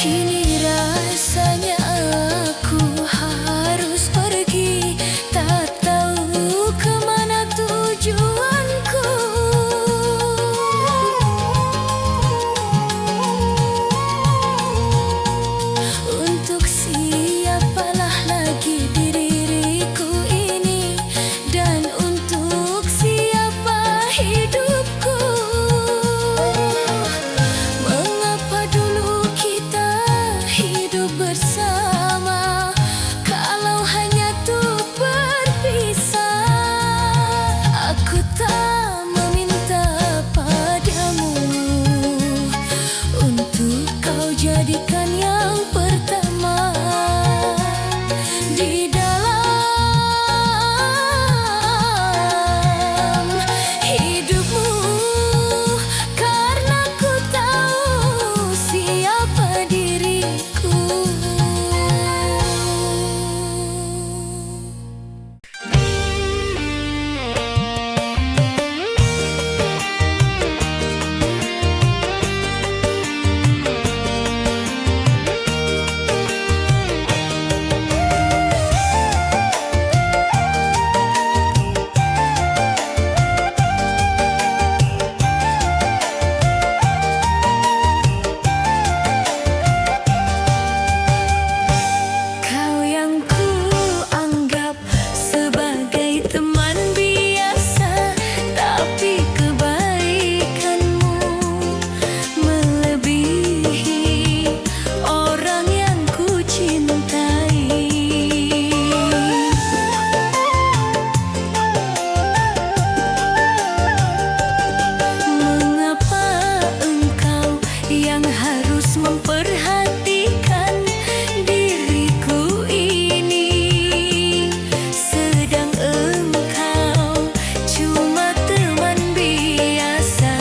Kini rasanya aku harus pergi, tak tahu kemana tujuanku. Untuk siapalah lagi diriku ini, dan untuk siapa hidupku. Mengapa dulu kita hidup bersama, kalau hanya untuk berpisah? Aku tak meminta padamu untuk kau jadikan yang pertama di dalam hidupmu, karena ku tahu siapa diriku. Kau yang ku anggap sebagai teman biasa, tapi kebaikanmu melebihi orang yang ku cintai. Mengapa engkau yang harus memperhatikan diriku ini, sedang engkau cuma teman biasa?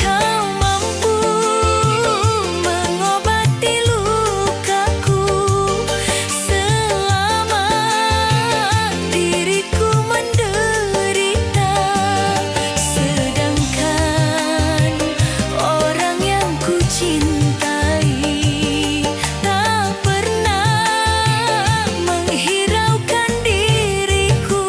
Kau mampu mengobati lukaku selama diriku menderita, sedangkan orang yang ku cintai tak pernah menghiraukan diriku.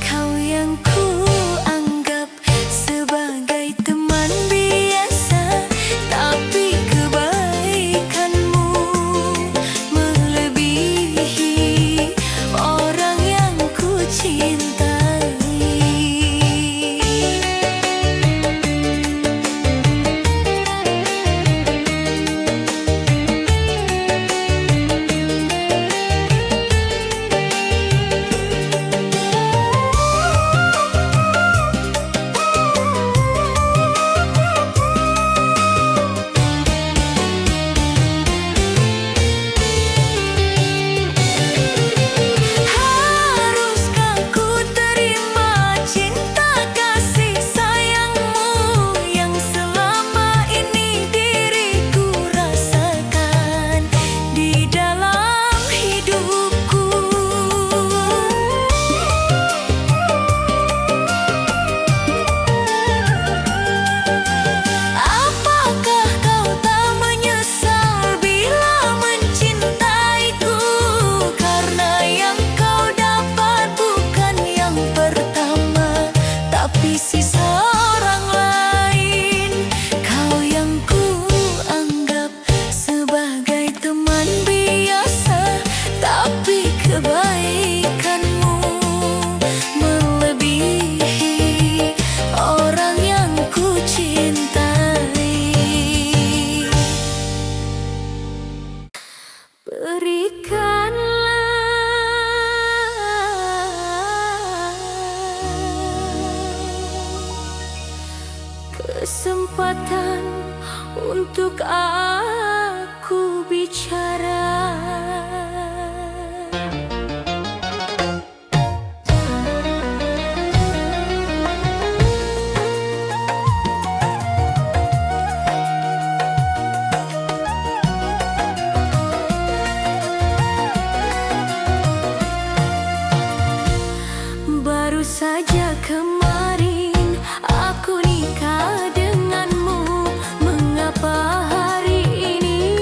Kau yang ku anggap sebagai teman biasa, tapi kebaikanmu melebihi orang yang ku cintai. Haruskah ku terima cinta kasih sayangmu yang selama ini diriku rasakan di dalam hidupku? Apakah kau tak menyesal bila mencintaiku, karena yang kau dapat bukan yang pertama, tapi sisa orang lain? Kau yang ku anggap sebagai teman biasa, tapi kebaikanmu melebihi orang yang ku cintai. Berikanlah kesempatan untuk aku bicara. Baru saja kemarin aku nikah denganmu. Mengapa hari ini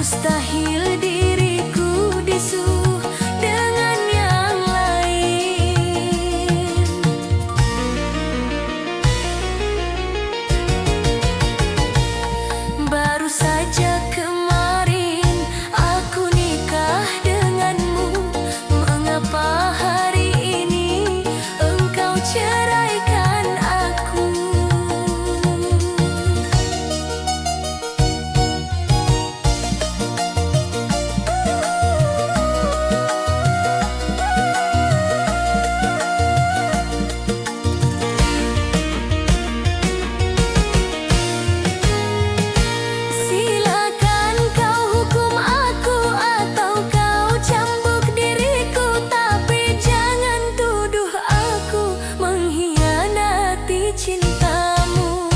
Mustahil diriku disuruh dengan yang lain. Baru saja kemarin aku nikah denganmu. Mengapa hari ini engkau ceraikan aku? Silakan kau hukum aku atau kau cambuk diriku, tapi jangan tuduh aku mengkhianati cintamu.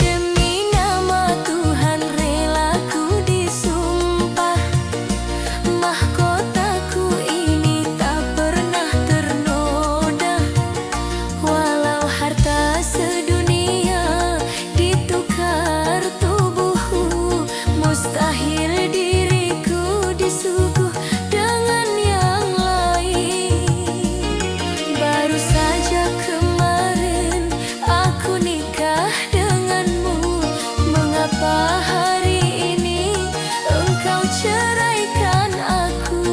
Demi nama Tuhan rela ku disumpah, mahkotaku ini tak pernah ternoda. Walau harta sedunia ditukar tubuhku, mustahil diriku disuguh dengan yang lain. Baru saja kemarin aku nikah denganmu. Mengapa hari ini engkau ceraikan aku?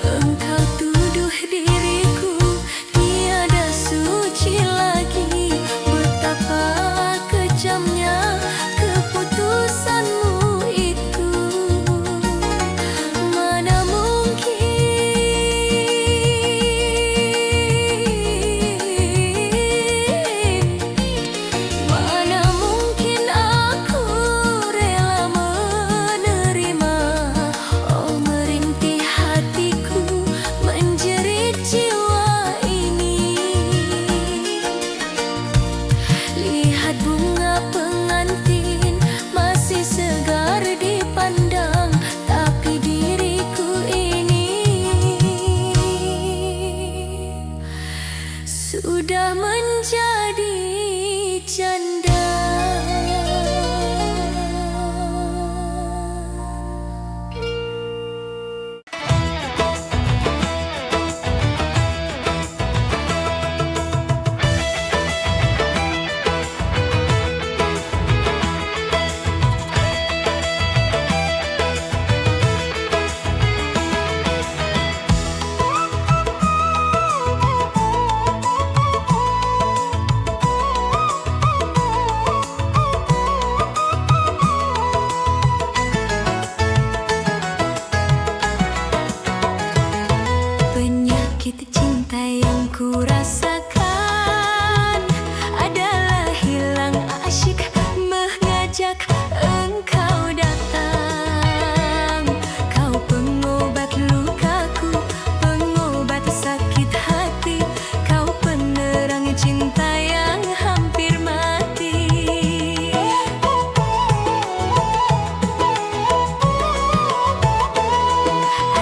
Engkau tuduh diriku tiada suci lagi. Betapa kejamnya keputusanmu itu. Mana mungkin aku rela menerima. Oh, merintih hatiku, menjerit jiwa ini. Lihat bunga pengantin masih segar dipandang, tapi diriku ini sudah menjadi janda. Penyakit cinta yang ku rasakan adalah hilang asyik mengajak engkau datang. Kau pengobat lukaku, pengobat sakit hati. Kau penerang cinta yang hampir mati.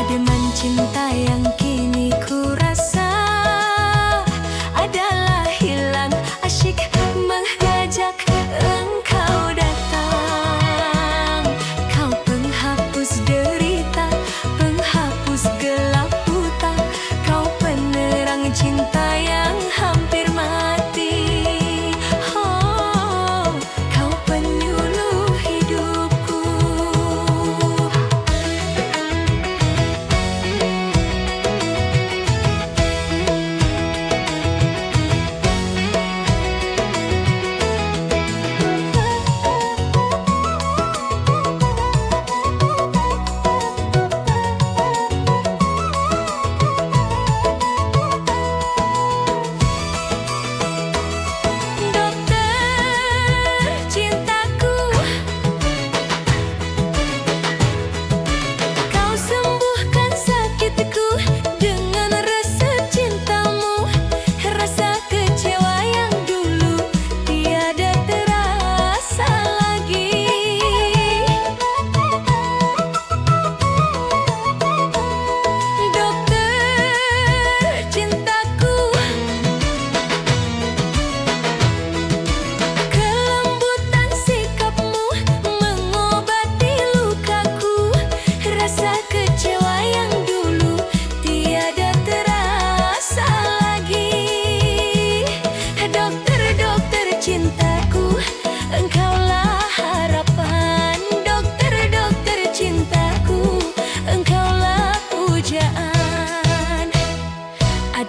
Ademan cinta yang kini ku rasa adalah hilang asyik mengajak engkau datang.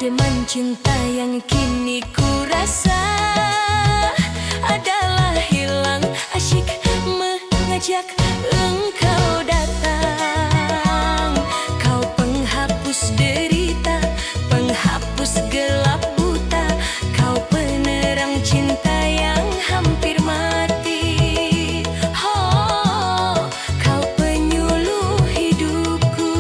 Deman cinta yang kini ku rasa adalah hilang asyik mengajak engkau datang. Kau penghapus derita, penghapus gelap buta, kau penerang cinta yang hampir mati. Oh, kau penyuluh hidupku.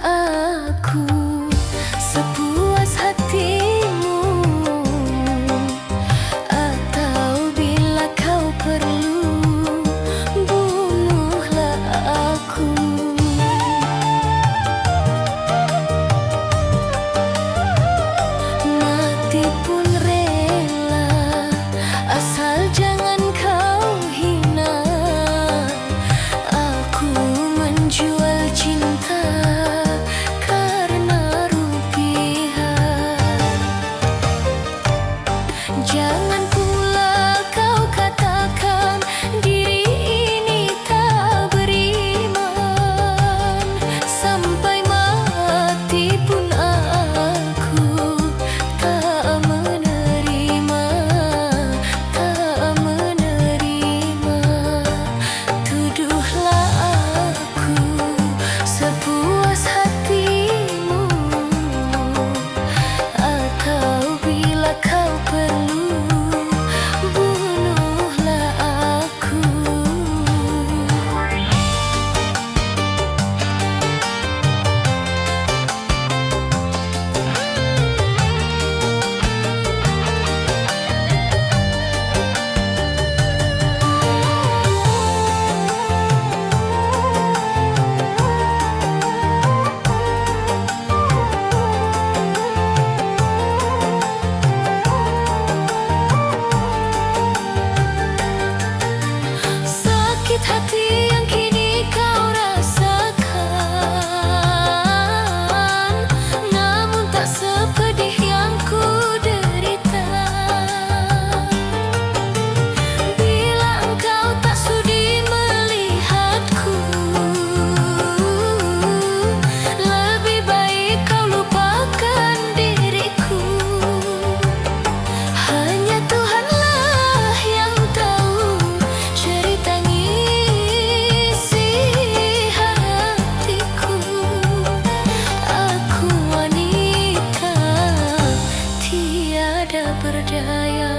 aku sepuas hatimu, atau bila kau perlu bunuhlah aku. Mati pun rela, asal jangan kau hina. Aku menjual cinta karena rupiah. Jangan pula kau katakan diri ini tak beriman. Sampai mati pun aku tak menerima, tak menerima. Tuduhlah aku sepuas hatimu, atau bila kau perlu bunuhlah aku. Sakit hati yang kini kau rasakan, namun tak sepedih yang ku derita. Bila engkau tak sudi melihatku, lebih baik kau lupakan diriku. Hanya Tuhanlah yang tahu cerita ngisi hatiku. Aku wanita tiada berdaya.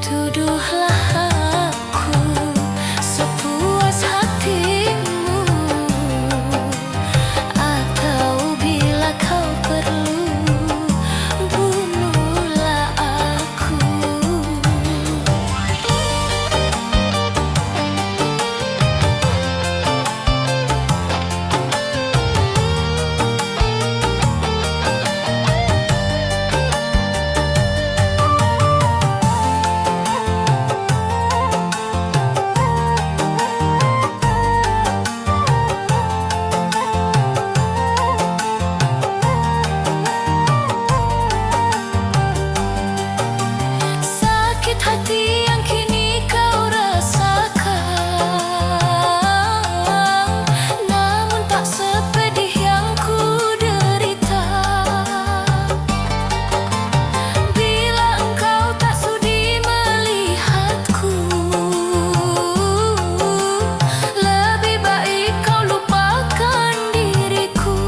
Tuduhlah aku sepuas hatimu, atau bila kau perlu bunuhlah aku. Sakit hati yang kini kau rasakan, namun tak sepedih yang ku derita. Bila engkau tak sudi melihatku, lebih baik kau lupakan diriku.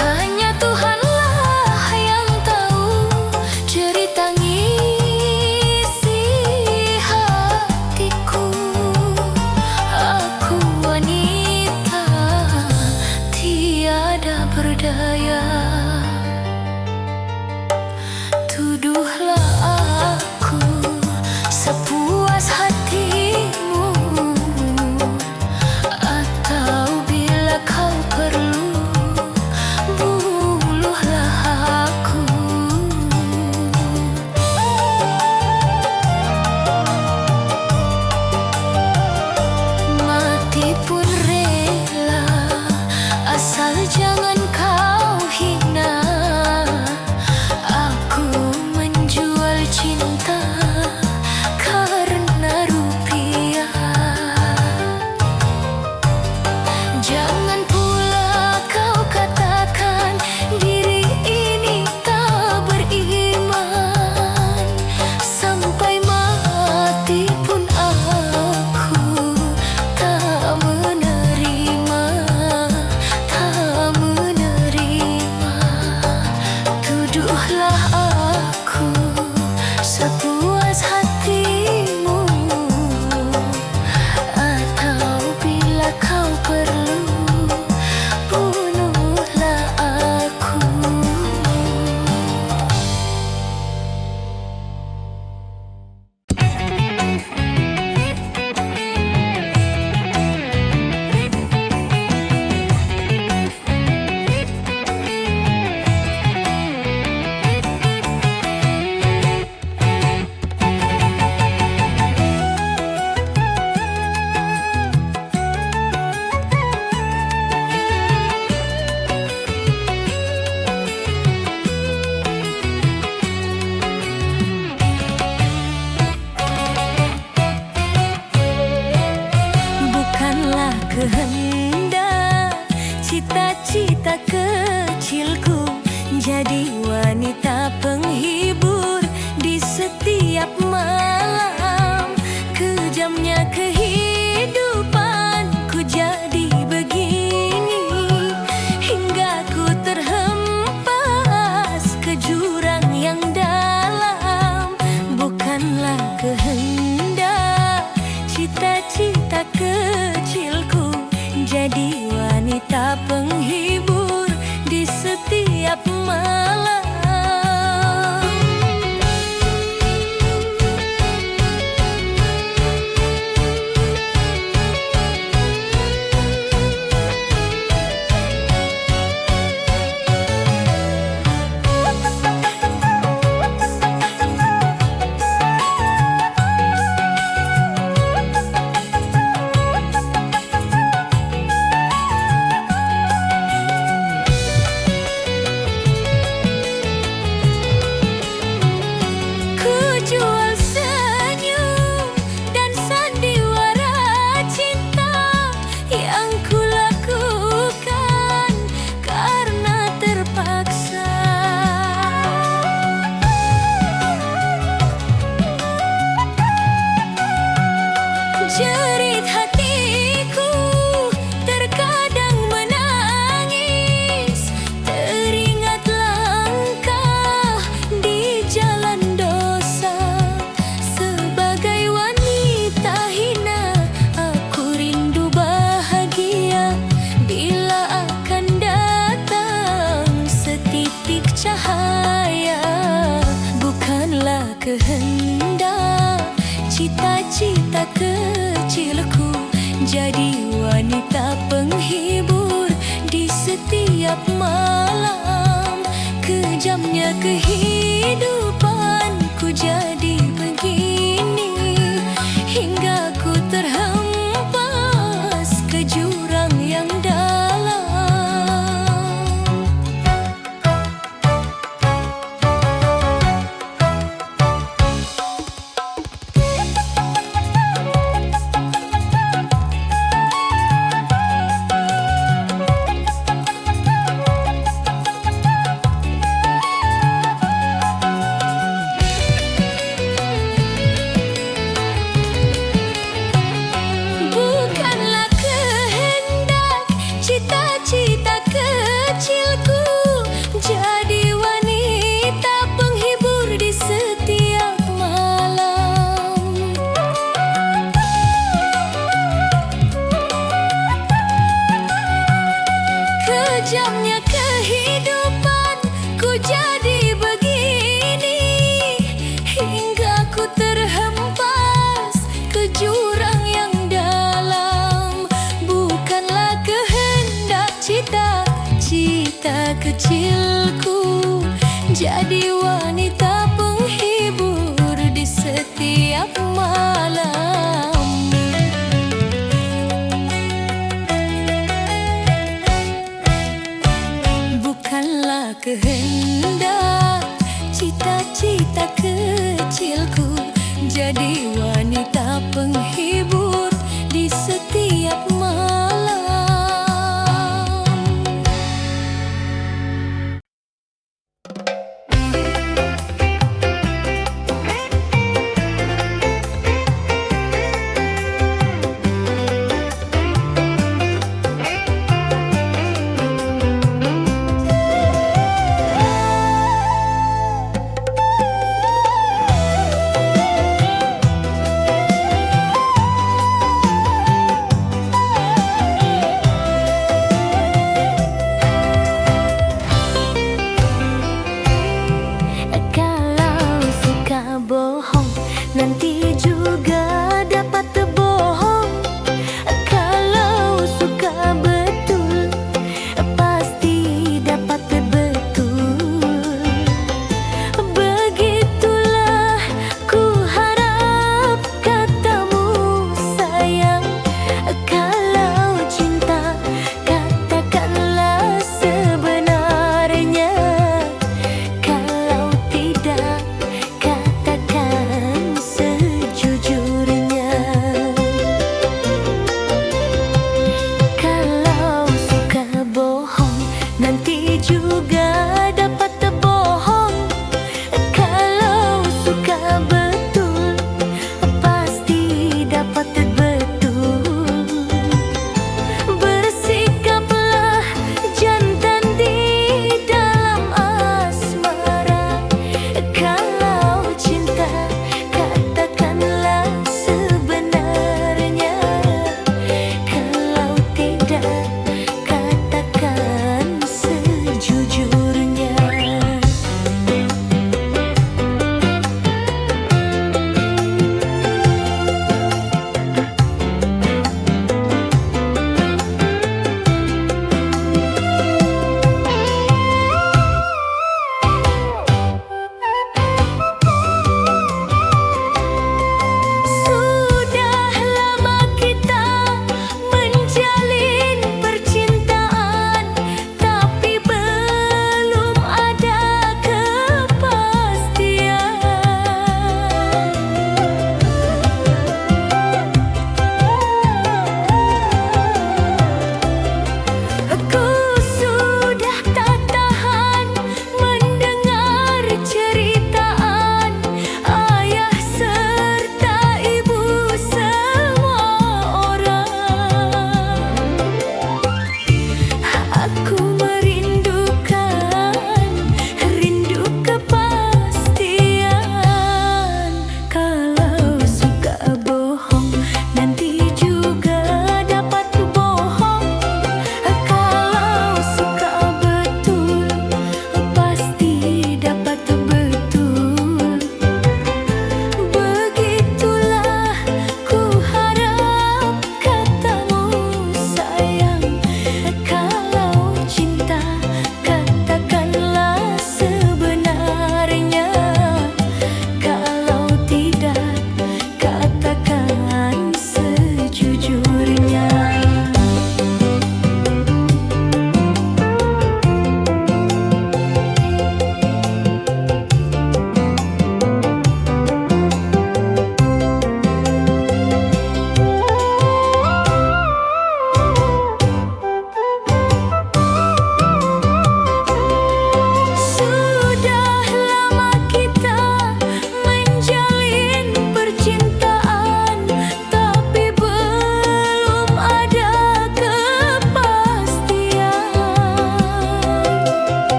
Hanya Tuhanlah yang tahu cerita ngisi hatiku. Aku wanita tiada berdaya. Tuduhlah aku sepuas hatimu, atau bila kau perlu bunuhlah aku. Mati pun rela, asal jangan kau hina. Aku menjual cinta karena rupiah. Jangan pula kau katakan diri ini tak beriman. Sampai mati pun aku tak menerima, tak menerima. Tuduhlah aku sepuas hatimu, atau bila Bukanlah kehendak cita-cita kecilku jadi wanita penghibur di setiap malam. Kejamnya kehidupanku jadi begini, hingga ku terhempas ke jurang yang dalam. Bukanlah kehendak cita-cita kecilku jadi wanita penghibur di setiap malam. Jual senyum dan sandiwara cinta yang kulakukan karena terpaksa. Jerit hatiku terkadang menangis, teringat langkah di jalan dosa. Sebagai wanita hina, aku rindu bahagia bila akan datang setitik cahaya. Bukanlah kehendak cita-cita kecilku jadi wanita penghibur di setiap malam. Kejamnya kehidupanku jadi begini, hingga ku terhempas ke jurang yang dalam. Bukanlah kehendak cita-cita kecilku jadi wanita penghibur di setiap malam. Kejamnya kehidupanku jadi begini, hingga ku terhempas ke jurang yang dalam. Bukanlah kehendak cita-cita kecilku jadi wanita penghibur di setiap malam. Bukanlah kehendak cita-cita kecilku jadi wanita penghibur di setiap malam.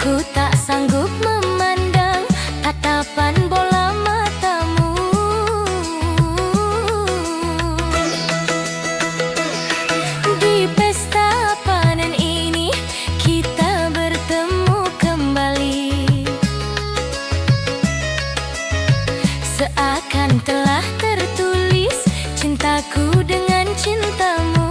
Aku tak sanggup memandang tatapan bola matamu. Di pesta panen ini kita bertemu kembali, seakan telah tertulis cintaku dengan cintamu.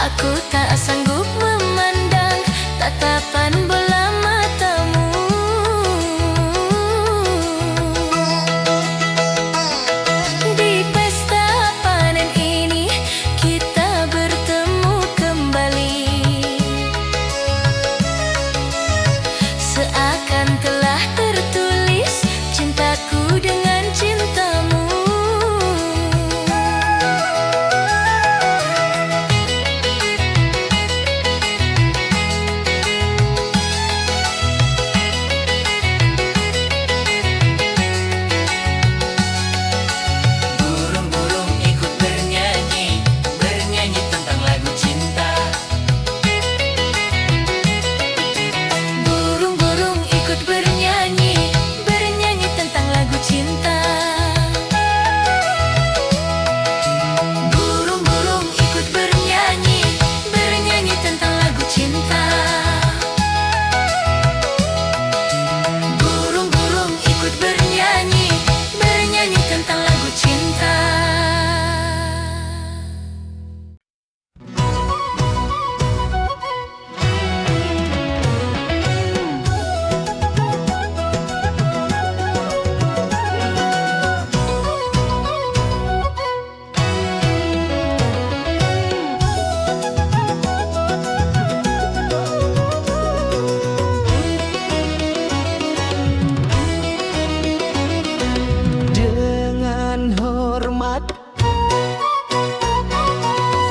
Aku tak sanggup memandang tatapan bola matamu. Di pesta panen ini kita bertemu kembali, seakan telah tertulis cintaku dengan cintamu.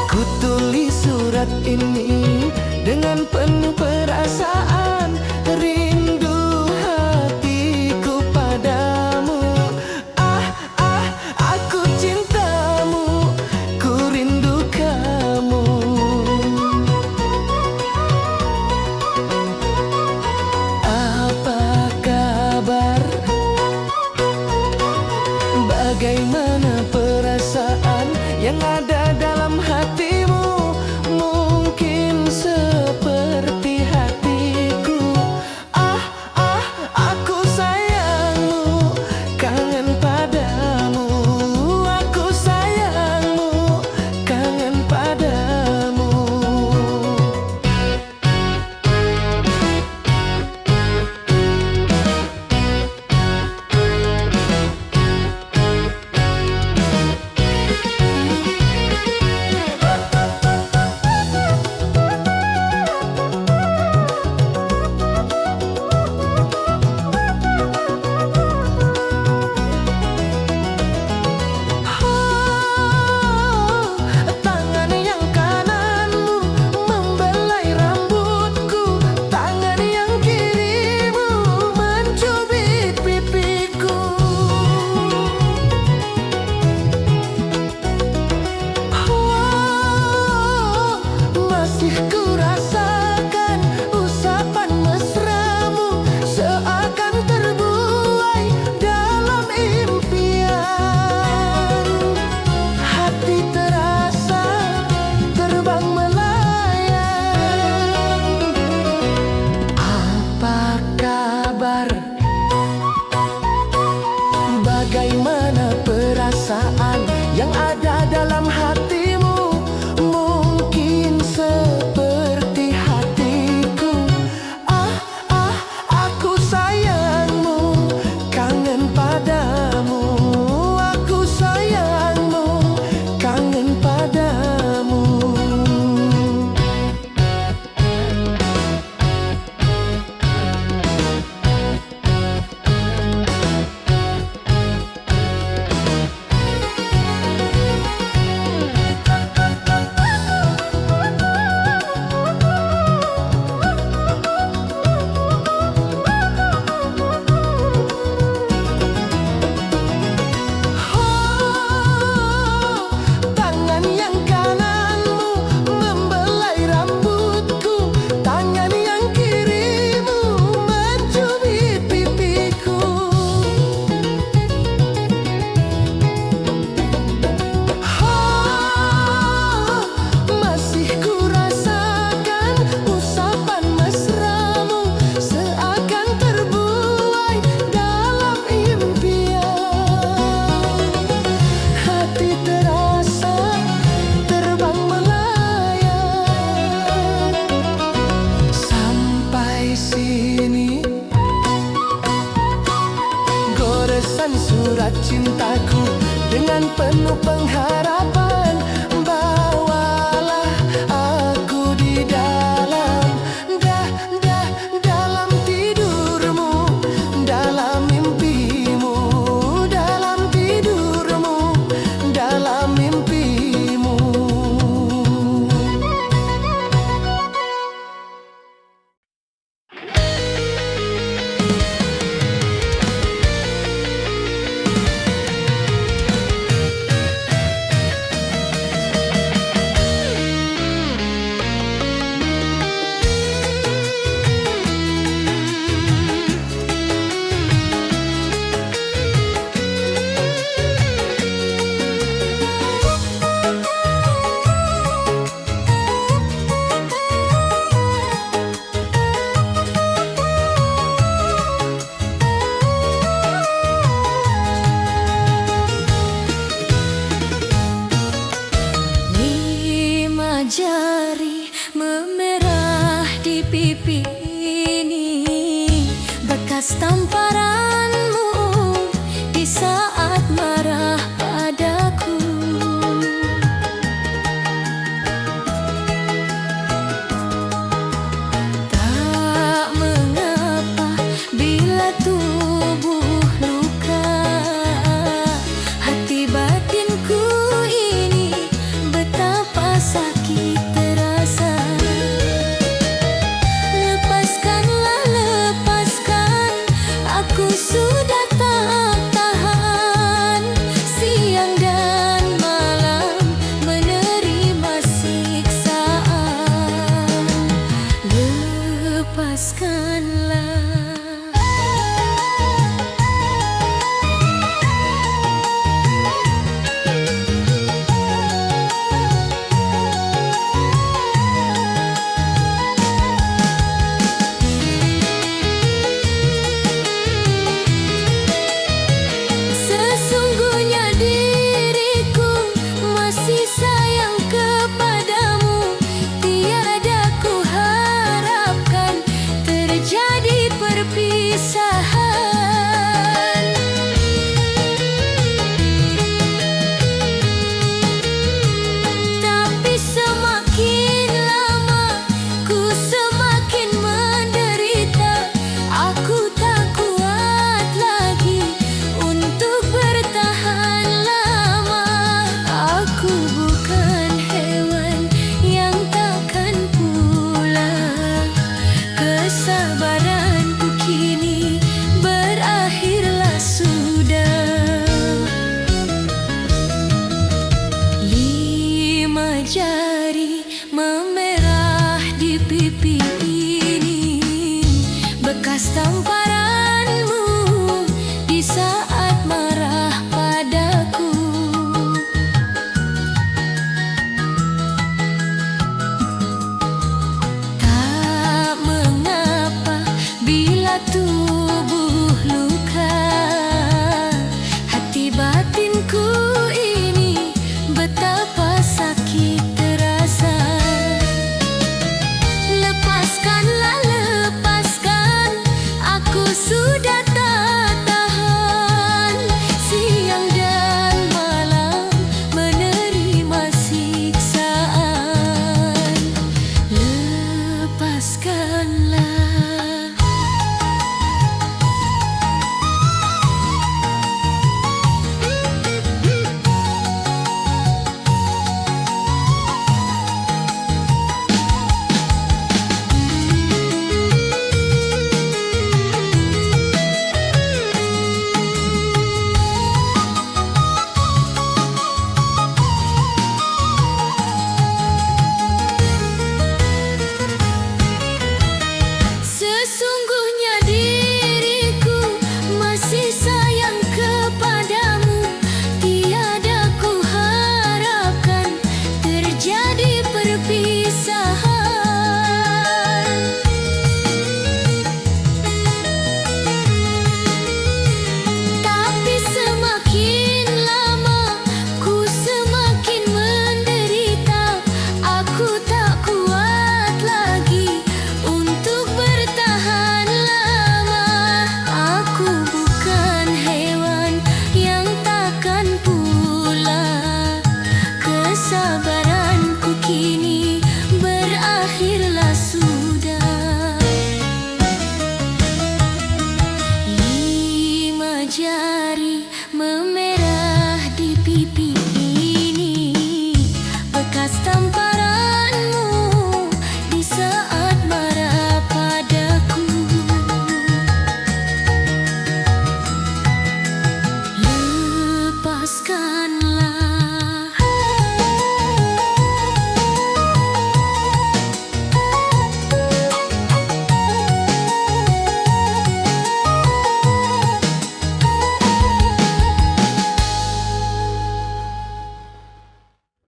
Ku tulis surat ini dengan penuh perasaan, rindu hatiku padamu. Aku cintamu, ku rindu kamu. Apa kabar? Bagaimana perasaan yang ada dalam hatimu? Mungkin seperti jari memerah di pipi ini, bekas tamparanmu di saat